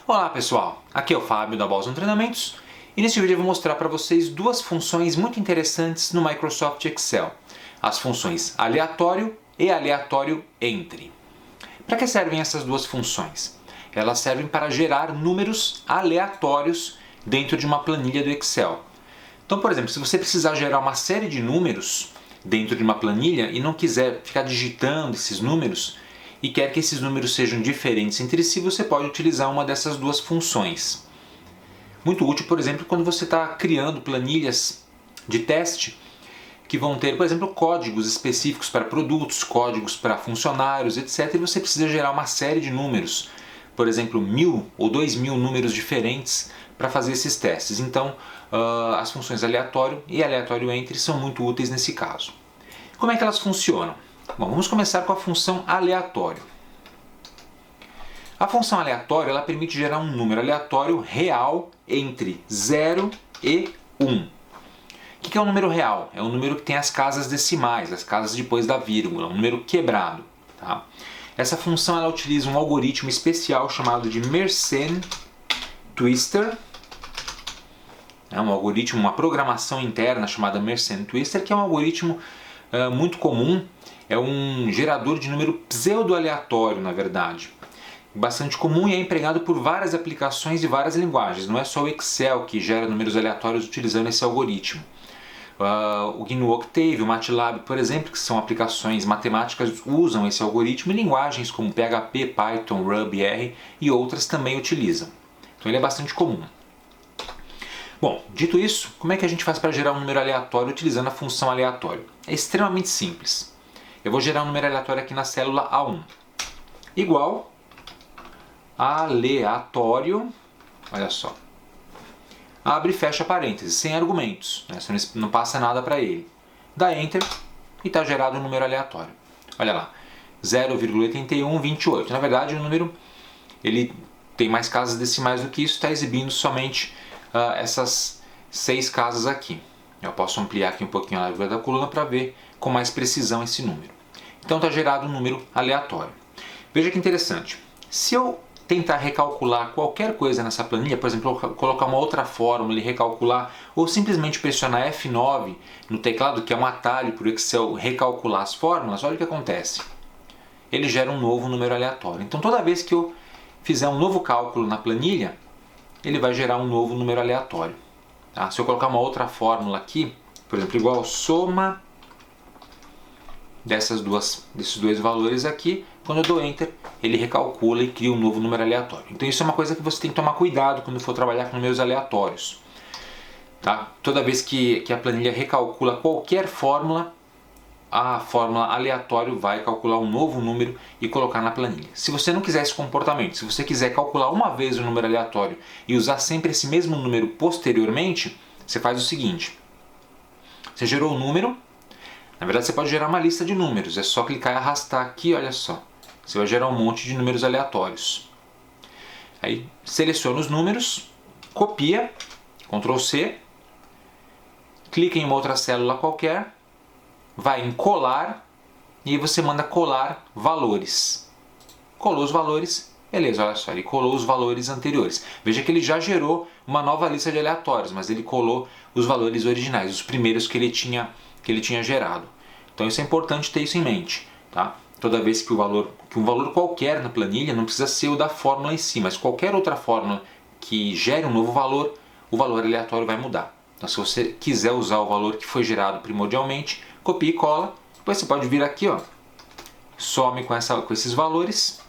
Olá pessoal, aqui é o Fábio da Boston Treinamentos e neste vídeo eu vou mostrar para vocês duas funções muito interessantes no Microsoft Excel. As funções aleatório e aleatório entre. Para que servem essas duas funções? Elas servem para gerar números aleatórios dentro de uma planilha do Excel. Então, por exemplo, se você precisar gerar uma série de números dentro de uma planilha e não quiser ficar digitando esses números, e quer que esses números sejam diferentes entre si, você pode utilizar uma dessas duas funções. Muito útil, por exemplo, quando você está criando planilhas de teste que vão ter, por exemplo, códigos específicos para produtos, códigos para funcionários, etc. E você precisa gerar uma série de números, por exemplo, 1000 ou 2000 números diferentes para fazer esses testes. Então, as funções aleatório e aleatório entre são muito úteis nesse caso. Como é que elas funcionam? Bom, vamos começar com a função aleatório. A função aleatório ela permite gerar um número aleatório real entre 0 e 1. O que é um número real? É um número que tem as casas decimais, as casas depois da vírgula, um número quebrado. Tá? Essa função ela utiliza um algoritmo especial chamado de Mersenne Twister. É um algoritmo, uma programação interna chamada Mersenne Twister, que é um algoritmo muito comum. É um gerador de número pseudo-aleatório, na verdade. Bastante comum e é empregado por várias aplicações e várias linguagens. Não é só o Excel que gera números aleatórios utilizando esse algoritmo. O GNU Octave, o MATLAB, por exemplo, que são aplicações matemáticas, usam esse algoritmo e linguagens como PHP, Python, Ruby, R e outras também utilizam. Então ele é bastante comum. Bom, dito isso, como é que a gente faz para gerar um número aleatório utilizando a função aleatório? É extremamente simples. Eu vou gerar um número aleatório aqui na célula A1. Igual aleatório, olha só, abre e fecha parênteses, sem argumentos, né? Você não passa nada para ele. Dá Enter e está gerado um número aleatório. Olha lá, 0,8128. Na verdade o número ele tem mais casas decimais do que isso, está exibindo somente essas 6 casas aqui. Eu posso ampliar aqui um pouquinho a largura da coluna para ver com mais precisão esse número. Então está gerado um número aleatório. Veja que interessante. Se eu tentar recalcular qualquer coisa nessa planilha, por exemplo, colocar uma outra fórmula e recalcular, ou simplesmente pressionar F9 no teclado, que é um atalho para o Excel recalcular as fórmulas, olha o que acontece. Ele gera um novo número aleatório. Então toda vez que eu fizer um novo cálculo na planilha, ele vai gerar um novo número aleatório. Tá? Se eu colocar uma outra fórmula aqui, por exemplo, igual soma desses dois valores aqui, quando eu dou Enter, ele recalcula e cria um novo número aleatório. Então isso é uma coisa que você tem que tomar cuidado quando for trabalhar com números aleatórios. Tá? Toda vez que a planilha recalcula qualquer fórmula, a fórmula aleatório vai calcular um novo número e colocar na planilha. Se você não quiser esse comportamento, se você quiser calcular uma vez o número aleatório e usar sempre esse mesmo número posteriormente, você faz o seguinte. Você gerou o número. Na verdade, você pode gerar uma lista de números. É só clicar e arrastar aqui, olha só. Você vai gerar um monte de números aleatórios. Aí, seleciona os números, copia, Ctrl C, clica em uma outra célula qualquer, vai em colar e aí você manda colar valores. Colou os valores, beleza, olha só, ele colou os valores anteriores. Veja que ele já gerou uma nova lista de aleatórios, mas ele colou os valores originais, os primeiros que ele tinha gerado. Então isso é importante ter isso em mente, tá? Toda vez que um valor qualquer na planilha, não precisa ser o da fórmula em si, mas qualquer outra fórmula que gere um novo valor, o valor aleatório vai mudar. Então se você quiser usar o valor que foi gerado primordialmente, copia e cola, depois você pode vir aqui, ó, some com esses valores,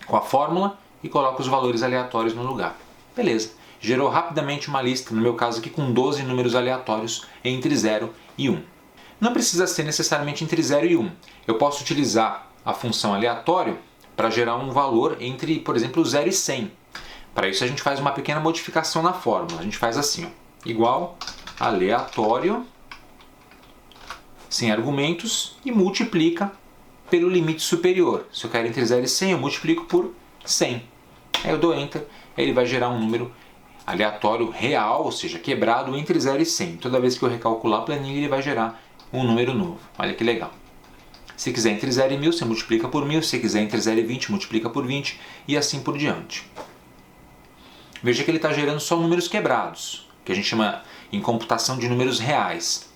com a fórmula e coloca os valores aleatórios no lugar. Beleza, gerou rapidamente uma lista, no meu caso aqui com 12 números aleatórios entre 0 e 1. Não precisa ser necessariamente entre 0 e 1. Eu posso utilizar a função aleatório para gerar um valor entre, por exemplo, 0 e 100. Para isso a gente faz uma pequena modificação na fórmula. A gente faz assim, ó, igual aleatório, sem argumentos, e multiplica pelo limite superior. Se eu quero entre 0 e 100, eu multiplico por 100. Aí eu dou Enter, aí ele vai gerar um número aleatório real, ou seja, quebrado entre 0 e 100. Toda vez que eu recalcular a planilha, ele vai gerar um número novo. Olha que legal. Se quiser entre 0 e 1000, você multiplica por 1000. Se quiser entre 0 e 20, multiplica por 20 e assim por diante. Veja que ele está gerando só números quebrados, que a gente chama em computação de números reais.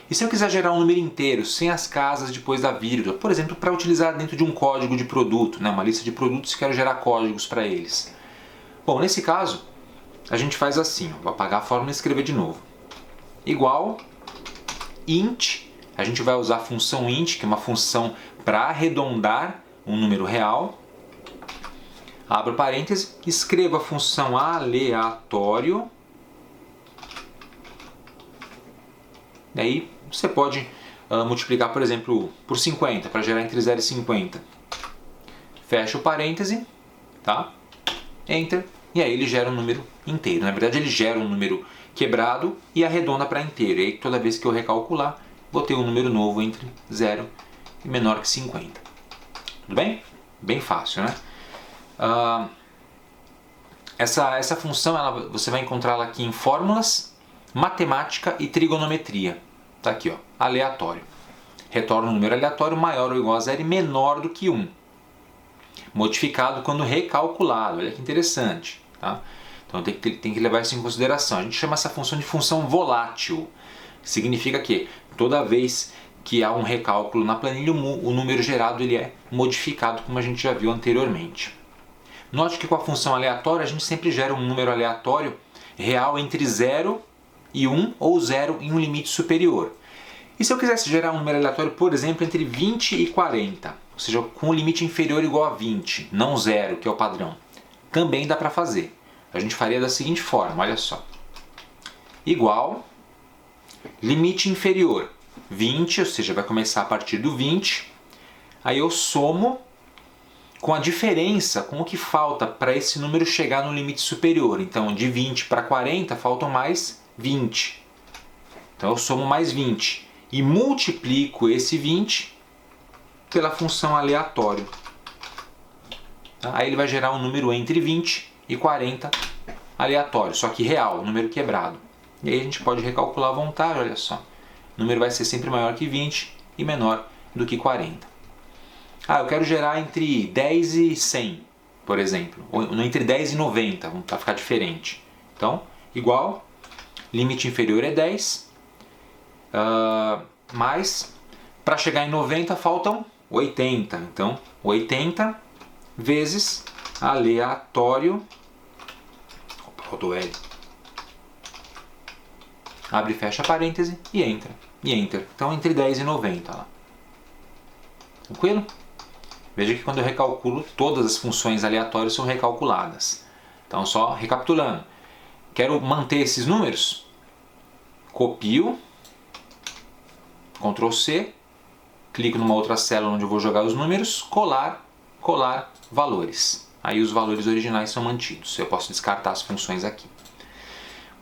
E se eu quiser gerar um número inteiro, sem as casas depois da vírgula, por exemplo, para utilizar dentro de um código de produto, né, uma lista de produtos e quero gerar códigos para eles. Bom, nesse caso, a gente faz assim, vou apagar a fórmula e escrever de novo. Igual int, a gente vai usar a função int, que é uma função para arredondar um número real. Abro parênteses, escreva a função aleatório. Daí você pode multiplicar, por exemplo, por 50, para gerar entre 0 e 50. Fecha o parêntese, tá? Enter, e aí ele gera um número inteiro. Na verdade, ele gera um número quebrado e arredonda para inteiro. E aí, toda vez que eu recalcular, vou ter um número novo entre 0 e menor que 50. Tudo bem? Bem fácil, né? Essa função você vai encontrá-la aqui em fórmulas, matemática e trigonometria. Está aqui, ó, aleatório. Retorna um número aleatório maior ou igual a 0 e menor do que 1. Modificado quando recalculado. Olha que interessante. Tá? Então tem que levar isso em consideração. A gente chama essa função de função volátil. Significa que toda vez que há um recálculo na planilha, o número gerado ele é modificado, como a gente já viu anteriormente. Note que com a função aleatória a gente sempre gera um número aleatório real entre 0 e 1 ou 0 em um limite superior. E se eu quisesse gerar um número aleatório, por exemplo, entre 20 e 40, ou seja, com um limite inferior ou igual a 20, não 0, que é o padrão, também dá para fazer. A gente faria da seguinte forma, olha só. Igual, limite inferior, 20, ou seja, vai começar a partir do 20, aí eu somo com a diferença, com o que falta para esse número chegar no limite superior. Então, de 20 para 40, faltam mais 20. Então, eu somo mais 20 e multiplico esse 20 pela função aleatório. Aí ele vai gerar um número entre 20 e 40 aleatório, só que real, número quebrado. E aí a gente pode recalcular à vontade, olha só. O número vai ser sempre maior que 20 e menor do que 40. Eu quero gerar entre 10 e 100, por exemplo. Ou entre 10 e 90, para ficar diferente. Então, igual, limite inferior é 10, mas para chegar em 90 faltam 80. Então, 80 vezes aleatório. Opa, faltou L. Abre e fecha parêntese e entra. E enter. Então, entre 10 e 90 lá. Tranquilo? Veja que quando eu recalculo, todas as funções aleatórias são recalculadas. Então, só recapitulando. Quero manter esses números? Copio, Ctrl C, clico numa outra célula onde eu vou jogar os números, colar, valores. Aí os valores originais são mantidos. Eu posso descartar as funções aqui.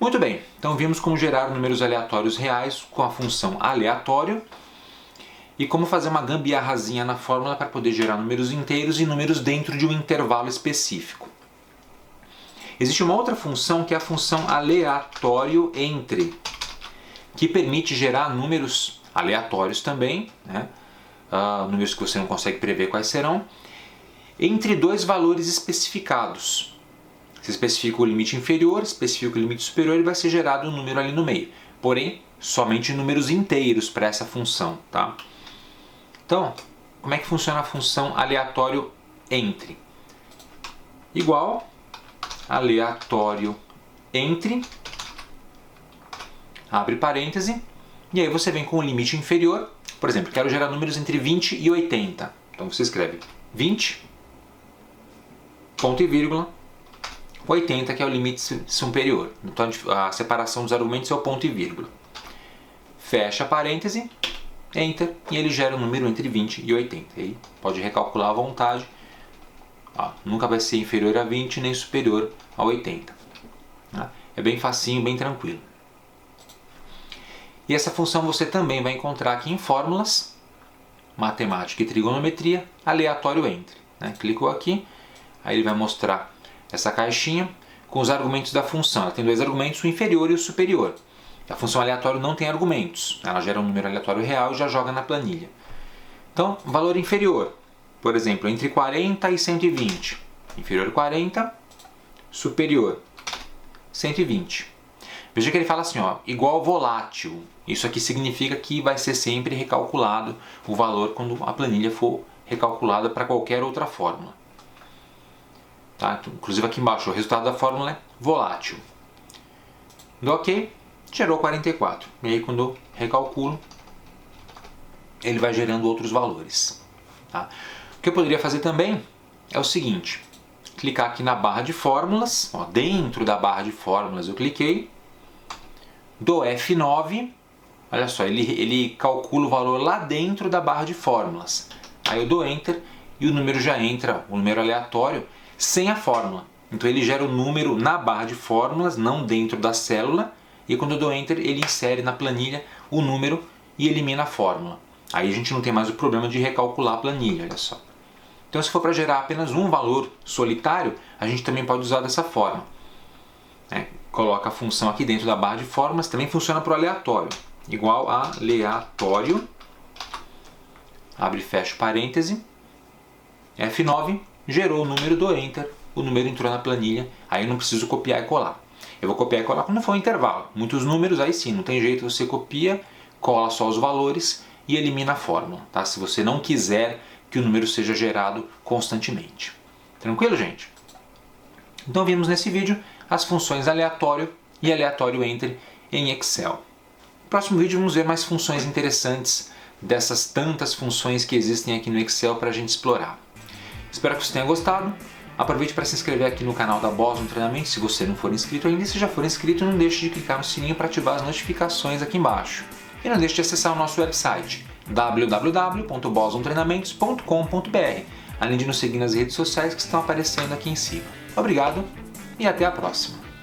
Muito bem, então vimos como gerar números aleatórios reais com a função aleatório e como fazer uma gambiarrazinha na fórmula para poder gerar números inteiros e números dentro de um intervalo específico. Existe uma outra função que é a função aleatório entre, que permite gerar números aleatórios também, né? Números que você não consegue prever quais serão, entre dois valores especificados. Se especifica o limite inferior, especifica o limite superior, e vai ser gerado um número ali no meio. Porém, somente números inteiros para essa função. Tá? Então, como é que funciona a função aleatório entre? Igual, aleatório entre, abre parêntese, e aí você vem com o limite inferior. Por exemplo, quero gerar números entre 20 e 80. Então você escreve 20, ponto e vírgula, 80, que é o limite superior. Então a separação dos argumentos é o ponto e vírgula. Fecha parêntese, enter, e ele gera um número entre 20 e 80. E aí pode recalcular à vontade. Nunca vai ser inferior a 20 nem superior a 80. É bem facinho, bem tranquilo. E essa função você também vai encontrar aqui em fórmulas, matemática e trigonometria, aleatório entre. Clicou aqui, aí ele vai mostrar essa caixinha com os argumentos da função. Ela tem dois argumentos, o inferior e o superior. A função aleatório não tem argumentos, ela gera um número aleatório real e já joga na planilha. Então, valor inferior, por exemplo, entre 40 e 120. Inferior 40, superior 120. Veja que ele fala assim, ó, igual volátil. Isso aqui significa que vai ser sempre recalculado o valor quando a planilha for recalculada para qualquer outra fórmula. Tá? Então, inclusive aqui embaixo o resultado da fórmula é volátil. Dou OK, gerou 44. E aí quando eu recalculo, ele vai gerando outros valores. Tá? O que eu poderia fazer também é o seguinte, clicar aqui na barra de fórmulas, ó, dentro da barra de fórmulas eu cliquei, dou F9, olha só, ele calcula o valor lá dentro da barra de fórmulas. Aí eu dou Enter e o número já entra, o número aleatório, sem a fórmula. Então ele gera o número na barra de fórmulas, não dentro da célula, e quando eu dou Enter ele insere na planilha o número e elimina a fórmula. Aí a gente não tem mais o problema de recalcular a planilha, olha só. Então se for para gerar apenas um valor solitário, a gente também pode usar dessa forma. Coloca a função aqui dentro da barra de fórmulas, também funciona para o aleatório. Igual a aleatório, abre e fecha parêntese, F9, gerou o número, do Enter, o número entrou na planilha, aí eu não preciso copiar e colar. Eu vou copiar e colar quando for um intervalo. Muitos números, aí sim, não tem jeito, você copia, cola só os valores e elimina a fórmula, tá? Se você não quiser que o número seja gerado constantemente. Tranquilo, gente? Então vimos nesse vídeo as funções aleatório e aleatório enter em Excel. No próximo vídeo vamos ver mais funções interessantes dessas tantas funções que existem aqui no Excel para a gente explorar. Espero que você tenha gostado. Aproveite para se inscrever aqui no canal da Boston Treinamentos se você não for inscrito ainda. E se já for inscrito, não deixe de clicar no sininho para ativar as notificações aqui embaixo. E não deixe de acessar o nosso website www.bostontreinamentos.com.br, além de nos seguir nas redes sociais que estão aparecendo aqui em cima. Obrigado e até a próxima!